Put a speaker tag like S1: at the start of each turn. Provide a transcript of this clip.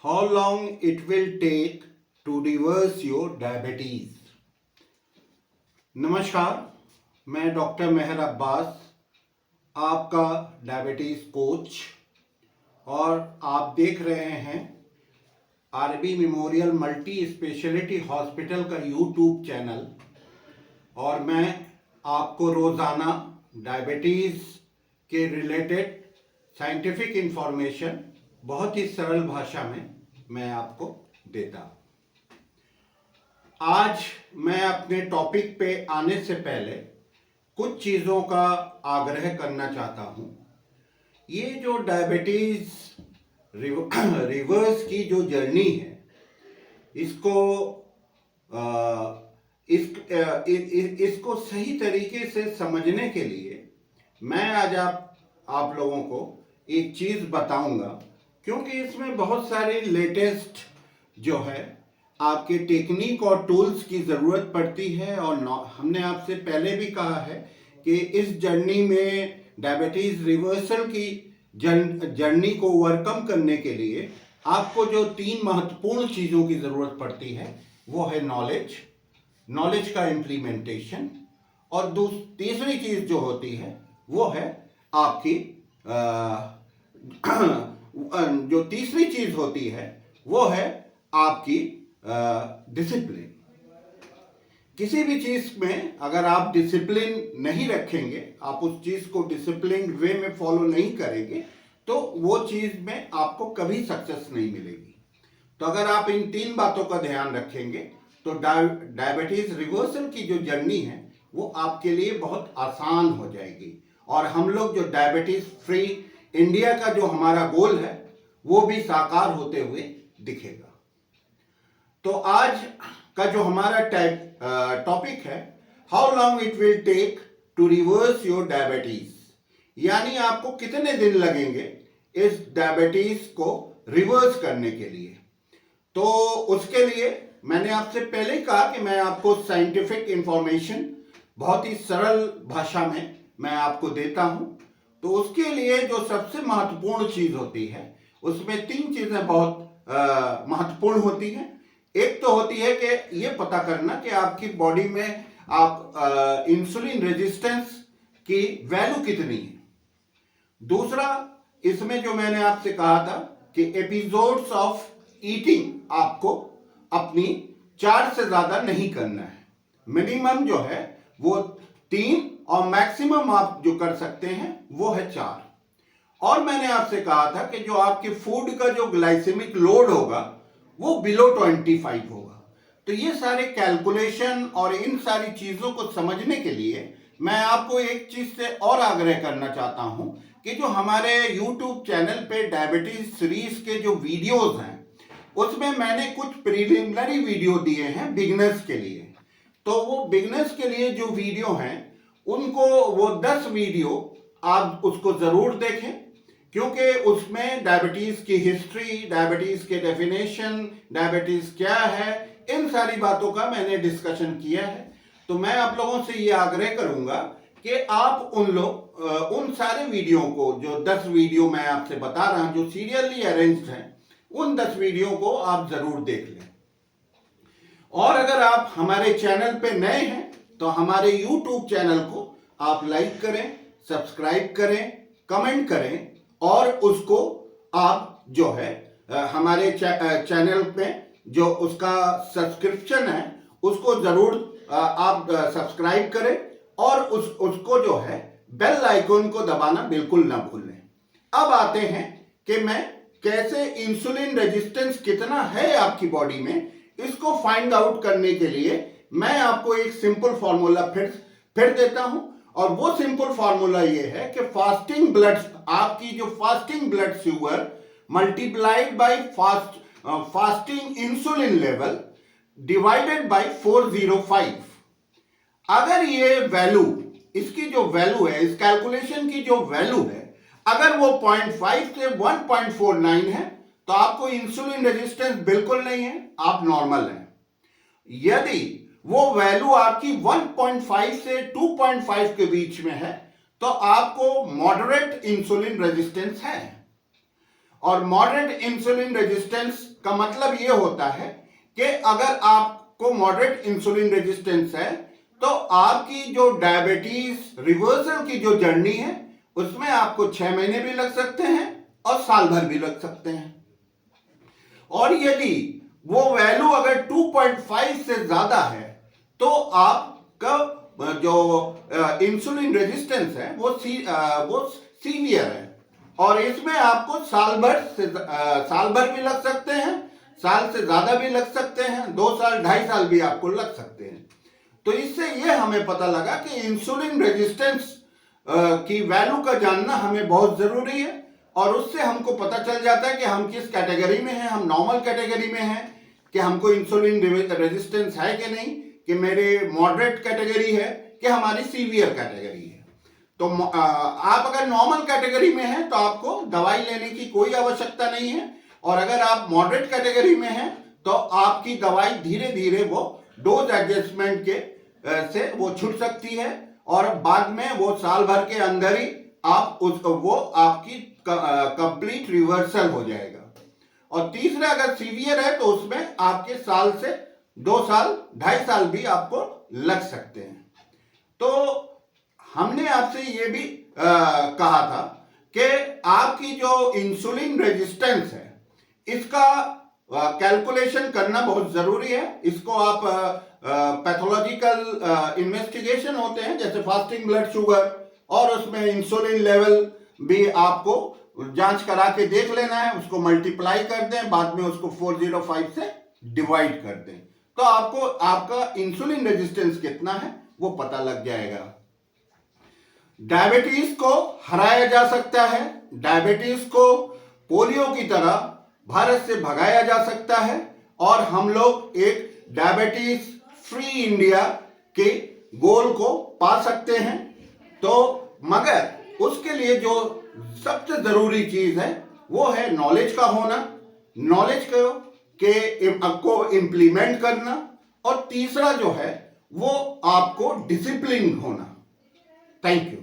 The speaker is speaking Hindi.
S1: How long it will take to reverse your diabetes? नमस्कार, मैं डॉक्टर मेहर अब्बास, आपका डायबिटीज़ कोच, और आप देख रहे हैं RB memorial multi specialty hospital का यूट्यूब चैनल। और मैं आपको रोज़ाना डायबिटीज़ के रिलेटेड साइंटिफिक इंफॉर्मेशन बहुत ही सरल भाषा में मैं आपको देता हूँ। आज मैं अपने टॉपिक पे आने से पहले कुछ चीज़ों का आग्रह करना चाहता हूँ। ये जो डायबिटीज़ रिवर्स की जो जर्नी है, इसको सही तरीके से समझने के लिए मैं आज आप लोगों को एक चीज़ बताऊंगा, क्योंकि इसमें बहुत सारे लेटेस्ट जो है आपके टेक्निक और टूल्स की ज़रूरत पड़ती है। और हमने आपसे पहले भी कहा है कि इस जर्नी में डायबिटीज़ रिवर्सल की जर्नी को ओवरकम करने के लिए आपको जो 3 महत्वपूर्ण चीज़ों की ज़रूरत पड़ती है वो है नॉलेज का इम्प्लीमेंटेशन, और तीसरी चीज़ जो होती है वो है आपकी जो तीसरी चीज़ होती है वो है आपकी डिसिप्लिन। किसी भी चीज़ में अगर आप डिसिप्लिन नहीं रखेंगे, आप उस चीज़ को डिसिप्लिन वे में फॉलो नहीं करेंगे, तो वो चीज़ में आपको कभी सक्सेस नहीं मिलेगी। तो अगर आप इन 3 बातों का ध्यान रखेंगे तो डायबिटीज़ रिवर्सल की जो जर्नी है वो आपके लिए बहुत आसान हो जाएगी, और हम लोग जो डायबिटीज़ फ्री इंडिया का जो हमारा गोल है वो भी साकार होते हुए दिखेगा। तो आज का जो हमारा टॉपिक है, how long it will take to reverse your diabetes, यानी आपको कितने दिन लगेंगे इस डायबिटीज को रिवर्स करने के लिए। तो उसके लिए मैंने आपसे पहले कहा कि मैं आपको साइंटिफिक इंफॉर्मेशन बहुत ही सरल भाषा में मैं आपको देता हूं। तो उसके लिए जो सबसे महत्वपूर्ण चीज होती है उसमें 3 चीजें बहुत महत्वपूर्ण होती हैं। एक तो होती है कि ये पता करना कि आपकी बॉडी में आप इंसुलिन रेजिस्टेंस की वैल्यू कितनी है। दूसरा, इसमें जो मैंने आपसे कहा था कि एपिसोड्स ऑफ ईटिंग आपको अपनी 4 से ज्यादा नहीं करना है। मिनिमम जो है वो 3 और मैक्सिमम आप जो कर सकते हैं वो है 4। और मैंने आपसे कहा था कि जो आपके फूड का जो ग्लाइसेमिक लोड होगा वो बिलो 25 होगा। तो ये सारे कैलकुलेशन और इन सारी चीज़ों को समझने के लिए मैं आपको एक चीज़ से और आग्रह करना चाहता हूं कि जो हमारे YouTube चैनल पे डायबिटीज सीरीज के जो वीडियोस हैं उसमें मैंने कुछ प्रिलिमिनरी वीडियो दिए हैं बिगिनर्स के लिए। तो वो बिगिनर्स के लिए जो वीडियो हैं उनको वो 10 वीडियो आप उसको ज़रूर देखें, क्योंकि उसमें डायबिटीज़ की हिस्ट्री, डायबिटीज़ के डेफिनेशन, डायबिटीज़ क्या है, इन सारी बातों का मैंने डिस्कशन किया है। तो मैं आप लोगों से ये आग्रह करूंगा कि आप उन सारे वीडियो को, जो 10 वीडियो मैं आपसे बता रहा हूं जो सीरियली अरेंज्ड हैं, उन 10 वीडियो को आप ज़रूर देख लें। और अगर आप हमारे चैनल पे नए हैं तो हमारे YouTube चैनल को आप लाइक करें, सब्सक्राइब करें, कमेंट करें, और उसको आप जो है हमारे चैनल पे जो उसका सब्सक्रिप्शन है उसको ज़रूर आप सब्सक्राइब करें, और उसको जो है बेल आइकन को दबाना बिल्कुल ना भूलें। अब आते हैं कि मैं कैसे इंसुलिन रेजिस्टेंस कितना है आपकी बॉडी में, इसको फाइंड आउट करने के लिए मैं आपको एक सिंपल फॉर्मूला फिर देता हूं। और वो सिंपल फॉर्मूला ये है कि आपकी जो fasting blood sugar multiplied by fasting insulin level divided by 405। अगर ये वैल्यू, इसकी जो वैल्यू है, इस कैलकुलेशन की जो वैल्यू है, अगर वो 0.5 से 1.49 है तो आपको इंसुलिन रेजिस्टेंस बिल्कुल नहीं है, आप नॉर्मल हैं। यदि वो वैल्यू आपकी 1.5 से 2.5 के बीच में है तो आपको मॉडरेट इंसुलिन रेजिस्टेंस है। और मॉडरेट इंसुलिन रेजिस्टेंस का मतलब ये होता है कि अगर आपको मॉडरेट इंसुलिन रेजिस्टेंस है तो आपकी जो डायबिटीज रिवर्सल की जो जर्नी है उसमें आपको 6 महीने भी लग सकते हैं और साल भर भी लग सकते हैं। और यदि वो वैल्यू अगर 2.5 से ज्यादा है तो आपका जो इंसुलिन रेजिस्टेंस है वो सीवियर है और इसमें आपको साल भर भी लग सकते हैं, साल से ज्यादा भी लग सकते हैं, 2 साल 2.5 साल भी आपको लग सकते हैं। तो इससे ये हमें पता लगा कि इंसुलिन रेजिस्टेंस की वैल्यू का जानना हमें बहुत जरूरी है और उससे हमको पता चल जाता है कि हम किस कैटेगरी में हैं, हम नॉर्मल कैटेगरी में हैं कि हमको इंसुलिन रेजिस्टेंस है कि नहीं, कि मेरे मॉडरेट कैटेगरी है कि हमारी सीवियर कैटेगरी है। तो आप अगर नॉर्मल कैटेगरी में हैं तो आपको दवाई लेने की कोई आवश्यकता नहीं है और अगर आप मॉडरेट कैटेगरी में हैं तो आपकी दवाई धीरे धीरे वो डोज एडजस्टमेंट के से वो छूट सकती है और बाद में वो साल भर के अंदर ही आप वो आपकी कंप्लीट रिवर्सल हो जाएगा। और तीसरा अगर सीवियर है तो उसमें आपके साल से 2 साल 2.5 साल भी आपको लग सकते हैं। तो हमने आपसे ये भी कहा था कि आपकी जो इंसुलिन रेजिस्टेंस है इसका कैलकुलेशन करना बहुत जरूरी है। इसको आप पैथोलॉजिकल इन्वेस्टिगेशन होते हैं जैसे फास्टिंग ब्लड शुगर और उसमें इंसुलिन लेवल भी आपको जांच करा के देख लेना है, उसको मल्टीप्लाई कर दें, बाद में उसको 405 से डिवाइड कर दें तो आपको आपका इंसुलिन रेजिस्टेंस कितना है वो पता लग जाएगा। डायबिटीज को हराया जा सकता है, डायबिटीज को पोलियो की तरह भारत से भगाया जा सकता है और हम लोग एक डायबिटीज फ्री इंडिया के गोल को पा सकते हैं। तो मगर उसके लिए जो सबसे जरूरी चीज है वो है नॉलेज का होना, नॉलेज को इम्प्लीमेंट करना और तीसरा जो है वो आपको डिसिप्लिन होना। Thank you.